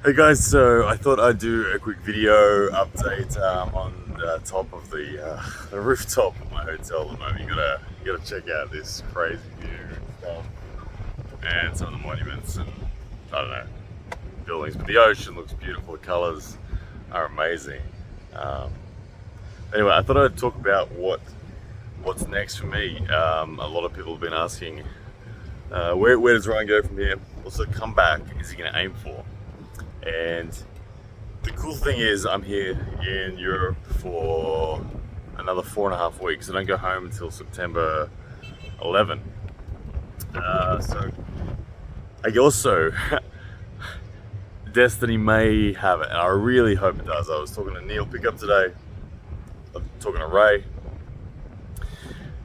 Hey guys, so I thought I'd do a quick video update on the top of the rooftop of my hotel at the moment. You gotta check out this crazy view and stuff, and some of the monuments and I don't know buildings. But the ocean looks beautiful. The colours are amazing. Um, anyway, I thought I'd talk about what's next for me. A lot of people have been asking, where does Ryan go from here? What's the comeback is he going to aim for? And the cool thing is I'm here in Europe for another 4.5 weeks. I don't go home until September 11. So I also, Destiny may have it, and I really hope it does. I was talking to Neil Pickup today, I'm talking to Ray.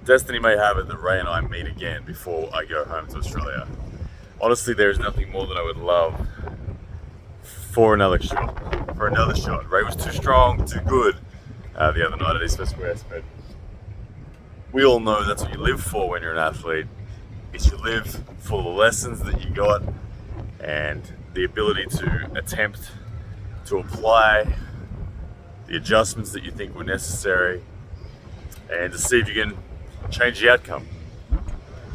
Destiny may have it that Ray and I meet again before I go home to Australia. Honestly, there's nothing more that I would love for another shot. Ray was too strong, too good the other night at East West West, but we all know that's what you live for when you're an athlete. Is you live for the lessons that you got and the ability to attempt to apply the adjustments that you think were necessary and to see if you can change the outcome.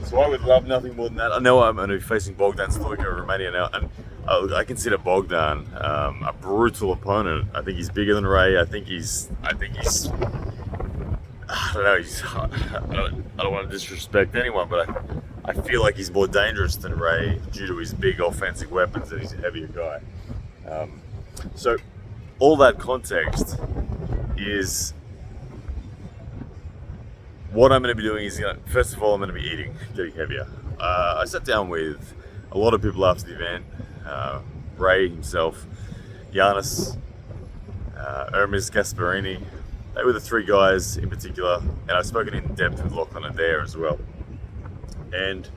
So I would love nothing more than that. I know I'm going to be facing Bogdan Stojko of Romania now, and I consider Bogdan a brutal opponent. I think he's bigger than Ray. I think he's. I don't know. I don't want to disrespect anyone, but I feel like he's more dangerous than Ray due to his big offensive weapons and he's a heavier guy. So all that context is what I'm going to be doing is, first of all, I'm going to be eating, getting heavier. I sat down with a lot of people after the event. Ray himself, Giannis, Hermes Gasparini. They were the three guys in particular, and I've spoken in depth with Lachlan Adair as well. And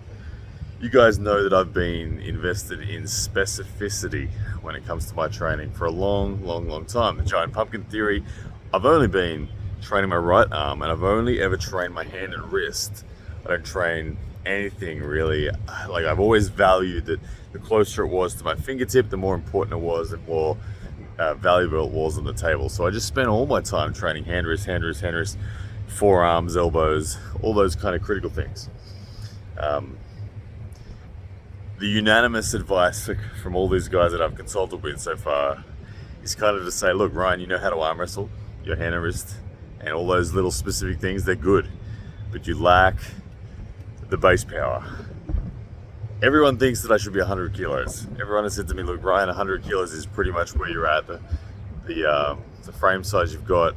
you guys know that I've been invested in specificity when it comes to my training for a long time. The giant pumpkin theory, I've only been training my right arm, and I've only ever trained my hand and wrist. I don't train anything really. Like, I've always valued that the closer it was to my fingertip, the more important it was, the more valuable it was on the table. So I just spent all my time training hand wrist, forearms, elbows, all those kind of critical things. The unanimous advice from all these guys that I've consulted with so far is kind of to say, look, Ryan, you know how to arm wrestle, your hand and wrist, and all those little specific things, they're good, but you lack the base power. Everyone thinks that I should be 100 kilos. Everyone has said to me, look, Ryan, 100 kilos is pretty much where you're at. The frame size you've got,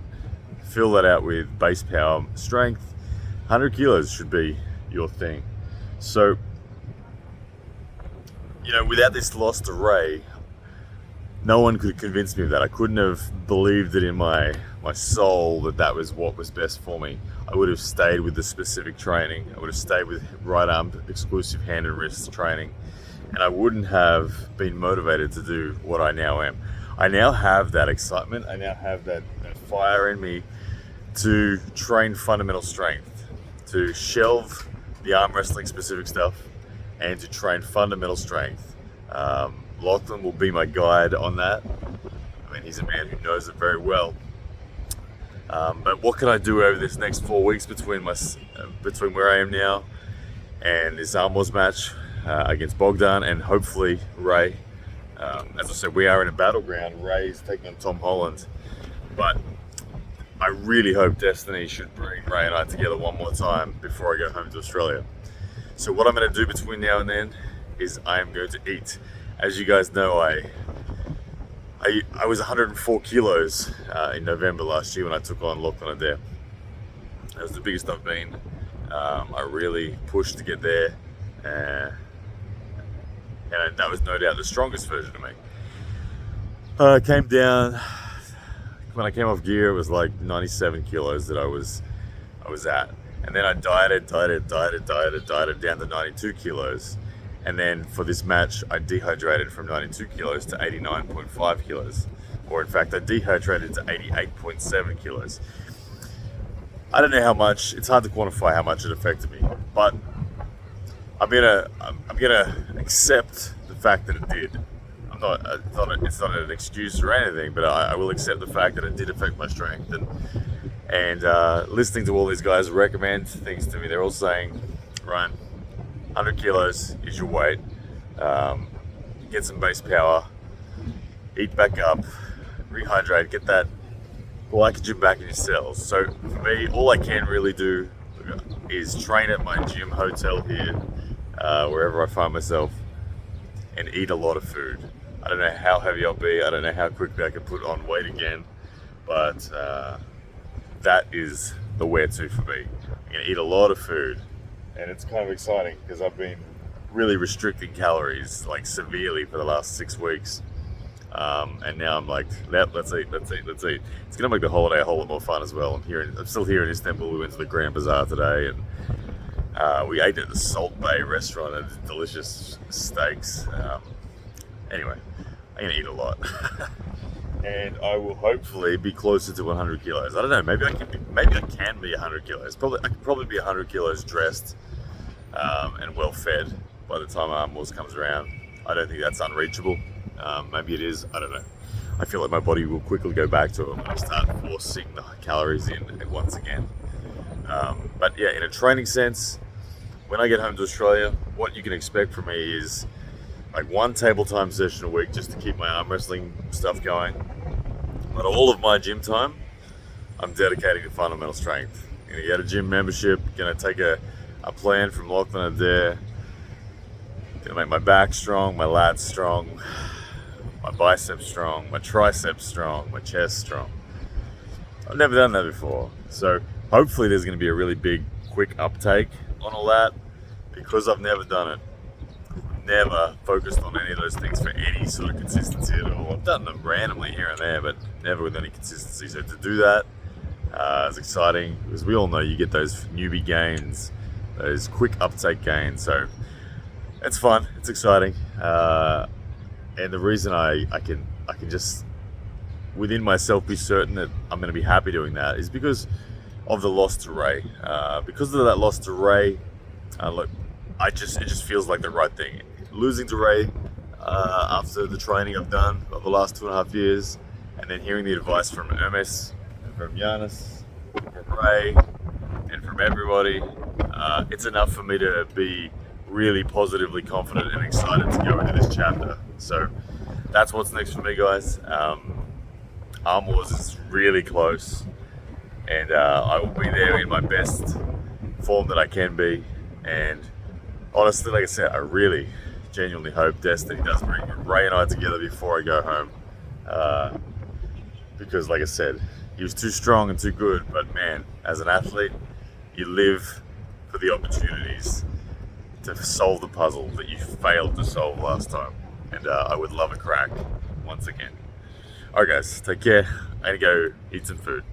fill that out with base power, strength. 100 kilos should be your thing. So, without this loss to Ray, no one could convince me of that. I couldn't have believed it in my soul that was what was best for me. I would have stayed with the specific training. I would have stayed with right arm exclusive hand and wrist training. And I wouldn't have been motivated to do what I now am. I now have that excitement. I now have that fire in me to train fundamental strength, to shelve the arm wrestling specific stuff and to train fundamental strength. Lachlan will be my guide on that. I mean, he's a man who knows it very well. But what can I do over this next 4 weeks between where I am now and this arm wars match against Bogdan and hopefully Ray? As I said, we are in a battleground. Ray is taking on Tom Holland, but I really hope Destiny should bring Ray and I together one more time before I go home to Australia. So what I'm going to do between now and then is I am going to eat. As you guys know, I was 104 kilos in November last year when I took on Lachlan Adair. That was the biggest I've been. I really pushed to get there, and that was no doubt the strongest version of me. I came down, when I came off gear, it was like 97 kilos that I was at. And then I dieted down to 92 kilos. And then for this match, I dehydrated from 92 kilos to 89.5 kilos. Or in fact, I dehydrated to 88.7 kilos. I don't know how much, it's hard to quantify how much it affected me. But I'm gonna accept the fact that it did. It's not an excuse or anything, but I will accept the fact that it did affect my strength. And listening to all these guys recommend things to me, they're all saying, Ryan, 100 kilos is your weight. Get some base power, eat back up, rehydrate, get that glycogen back in your cells. So for me, all I can really do is train at my gym hotel here, wherever I find myself, and eat a lot of food. I don't know how heavy I'll be, I don't know how quickly I can put on weight again, but that is the where to for me. I'm gonna eat a lot of food, and it's kind of exciting because I've been really restricting calories like severely for the last 6 weeks. And now I'm like, let's eat. It's gonna make the holiday a whole lot more fun as well. I'm still here in Istanbul. We went to the Grand Bazaar today, and we ate at the Salt Bay restaurant and delicious steaks. Anyway, I'm gonna eat a lot, and I will hopefully be closer to 100 kilos. I don't know. Maybe I can be 100 kilos. I could probably be 100 kilos dressed and well fed by the time Arm Wars comes around. I don't think that's unreachable. Maybe it is, I don't know. I feel like my body will quickly go back to it when I start forcing the calories in once again. But yeah, in a training sense, when I get home to Australia, what you can expect from me is like 1 table time session a week just to keep my arm wrestling stuff going. But all of my gym time, I'm dedicating to fundamental strength. I'm gonna get a gym membership, gonna take a plan from Lachlan Adair, gonna make my back strong, my lats strong, my biceps strong, my triceps strong, my chest strong. I've never done that before. So hopefully there's going to be a really big, quick uptake on all that because I've never done it. Never focused on any of those things for any sort of consistency at all. I've done them randomly here and there, but never with any consistency. So to do that is exciting because we all know you get those newbie gains, those quick uptake gains. So it's fun, it's exciting. And the reason I can just within myself be certain that I'm going to be happy doing that is because of the loss to Ray. Because of that loss to Ray, look, it just feels like the right thing. Losing to Ray after the training I've done over the last 2.5 years, and then hearing the advice from Hermes, and from Giannis, from Ray, and from everybody, it's enough for me to be really positively confident and excited to go into this chapter. So that's what's next for me, guys. Arm Wars is really close, and I will be there in my best form that I can be. And honestly, like I said, I really genuinely hope Destiny does bring Ray and I together before I go home, because like I said, he was too strong and too good. But man, as an athlete, you live for the opportunities to solve the puzzle that you failed to solve last time. And I would love a crack once again. Alright guys, take care. I gotta go eat some food.